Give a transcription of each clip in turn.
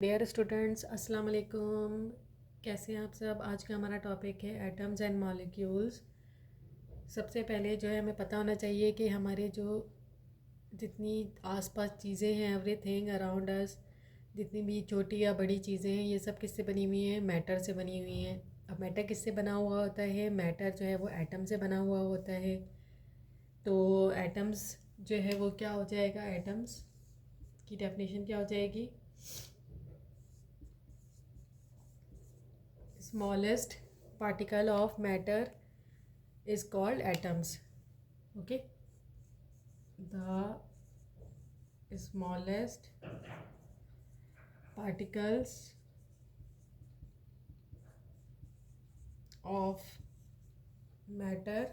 Dear students, अस्सलाम वालेकुम। कैसे हैं आप सब। आज का हमारा टॉपिक है एटम्स एंड मॉलिक्यूल्स। सबसे पहले जो है हमें पता होना चाहिए कि हमारे जो जितनी आसपास चीज़ें हैं, एवरीथिंग अराउंड अस, जितनी भी छोटी या बड़ी चीज़ें हैं, ये सब किससे बनी हुई हैं? मैटर से बनी हुई हैं। अब मैटर किससे बना हुआ होता है? मैटर जो है वो एटम से बना हुआ होता है। तो एटम्स जो है वो क्या हो जाएगा? एटम्स की डेफिनेशन क्या हो जाएगी? Smallest particle of matter is called atoms. Okay, the smallest particles of matter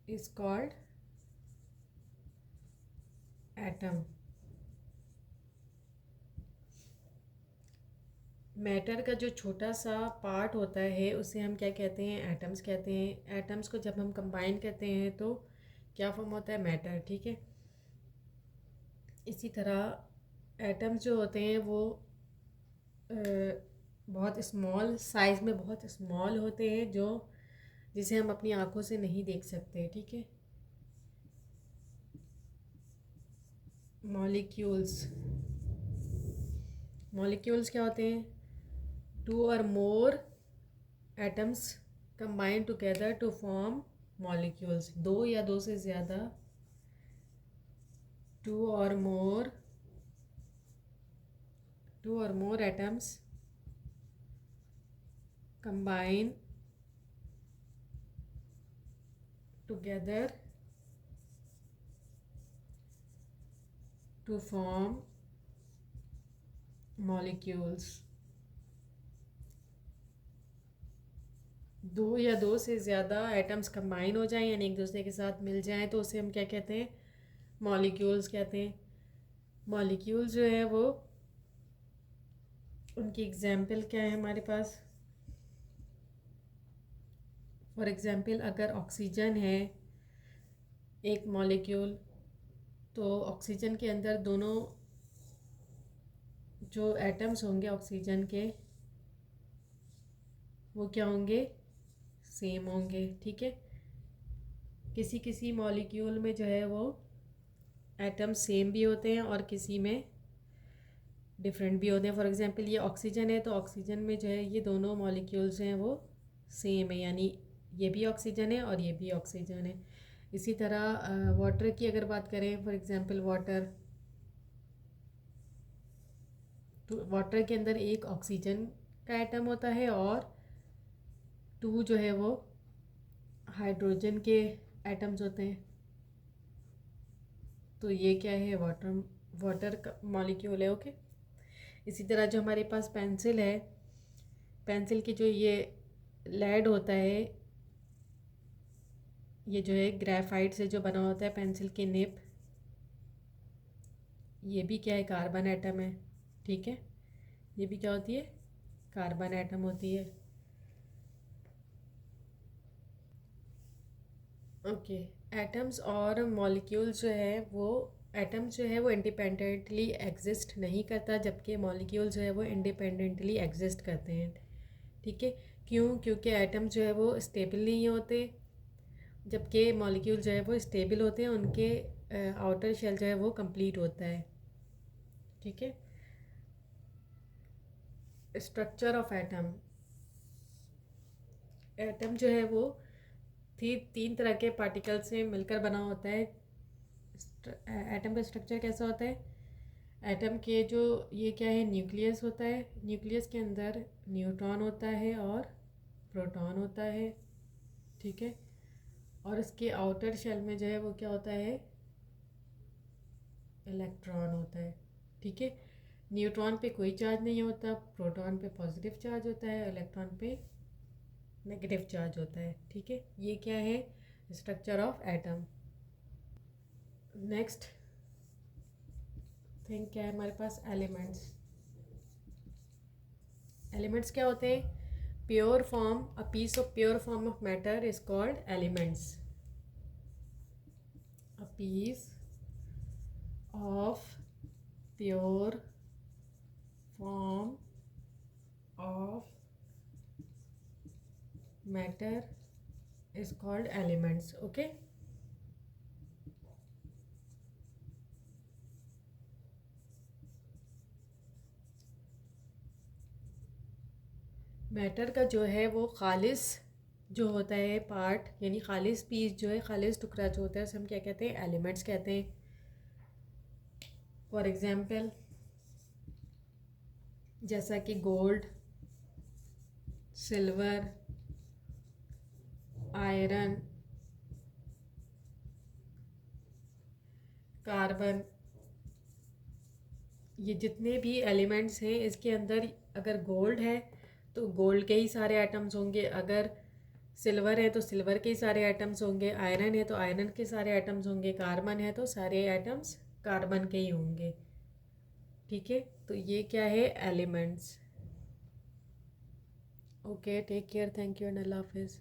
is called atom. Matter का जो छोटा सा पार्ट होता है उसे हम क्या कहते हैं? एटम्स कहते हैं। एटम्स को जब हम कंबाइन करते हैं तो क्या फॉर्म होता है? मैटर। ठीक है। इसी तरह एटम्स जो होते हैं वो बहुत स्मॉल साइज़ में बहुत स्मॉल होते हैं, जो जिसे हम अपनी आंखों से नहीं देख सकते। ठीक है। मॉलिक्यूल्स मॉलिक्यूल्स क्या होते हैं? Two or more atoms combine together to form molecules. दो या दो से ज़्यादा, two or more atoms combine together to form molecules. दो या दो से ज़्यादा एटम्स कंबाइन हो जाएं, यानी एक दूसरे के साथ मिल जाएं, तो उसे हम क्या कहते हैं? मॉलिक्यूल्स कहते हैं। मॉलिक्यूल्स जो है वो, उनकी एग्जाम्पल क्या है हमारे पास? फॉर एग्ज़ाम्पल, अगर ऑक्सीजन है एक मॉलिक्यूल, तो ऑक्सीजन के अंदर दोनों जो एटम्स होंगे ऑक्सीजन के, वो क्या होंगे? सेम होंगे। ठीक है। किसी किसी मॉलिक्यूल में जो है वो एटम्स सेम भी होते हैं और किसी में डिफरेंट भी होते हैं। फॉर एग्जांपल, ये ऑक्सीजन है तो ऑक्सीजन में जो है ये दोनों मॉलिक्यूल्स हैं वो सेम है, यानी ये भी ऑक्सीजन है और ये भी ऑक्सीजन है। इसी तरह वाटर की अगर बात करें, फॉर एग्जांपल वाटर, तो वाटर के अंदर एक ऑक्सीजन का एटम होता है और टू जो है वो हाइड्रोजन के एटम्स होते हैं। तो ये क्या है? वाटर वाटर का मॉलिक्यूल है। ओके। इसी तरह जो हमारे पास पेंसिल है, पेंसिल की जो ये लेड होता है, ये जो है ग्रेफाइट से जो बना होता है पेंसिल की निब, ये भी क्या है? कार्बन एटम है। ठीक है। ये भी क्या होती है? कार्बन एटम होती है। ओके। एटम्स और मॉलिक्यूल्स जो है वो, एटम्स जो है वो इंडिपेंडेंटली एग्जिस्ट नहीं करता, जबकि मॉलिक्यूल जो है वो इंडिपेंडेंटली एग्जिस्ट करते हैं। ठीक है। क्यों? क्योंकि एटम जो है वो स्टेबल नहीं होते, जबकि मॉलिक्यूल जो है वो स्टेबल होते हैं। उनके आउटर शेल जो है वो कंप्लीट होता है। ठीक है। Structure of atom. एटम जो है वो तीन तरह के पार्टिकल से मिलकर बना होता है। एटम का स्ट्रक्चर कैसा होता है? एटम के जो ये क्या है? न्यूक्लियस होता है। न्यूक्लियस के अंदर न्यूट्रॉन होता है और प्रोटॉन होता है। ठीक है। और इसके आउटर शेल में जो है वो क्या होता है? इलेक्ट्रॉन होता है। ठीक है। न्यूट्रॉन पे कोई चार्ज नहीं होता, प्रोटॉन पे पॉजिटिव चार्ज होता है, इलेक्ट्रॉन पे नेगेटिव चार्ज होता है। ठीक है। ये क्या है? Structure of atom. Next thing क्या है हमारे पास? एलिमेंट्स। एलिमेंट्स क्या होते हैं? Pure form, a piece of pure form of matter is called elements. A piece of pure form of matter is called elements. Okay, matter का जो है वो खालिस जो होता है पार्ट, यानी खालिस पीस जो है, खालिस टुकड़ा जो होता है उसे हम क्या कहते हैं? एलिमेंट्स कहते हैं। फॉर एग्जांपल जैसा कि गोल्ड, सिल्वर, आयरन, कार्बन, ये जितने भी एलिमेंट्स हैं इसके अंदर अगर गोल्ड है तो गोल्ड के ही सारे एटम्स होंगे, अगर सिल्वर है तो सिल्वर के ही सारे एटम्स होंगे, आयरन है तो आयरन के सारे एटम्स होंगे, कार्बन है तो सारे एटम्स कार्बन के ही होंगे। ठीक है, तो ये क्या है? Elements. Okay, take care, thank you and अल्लाह हाफिज़।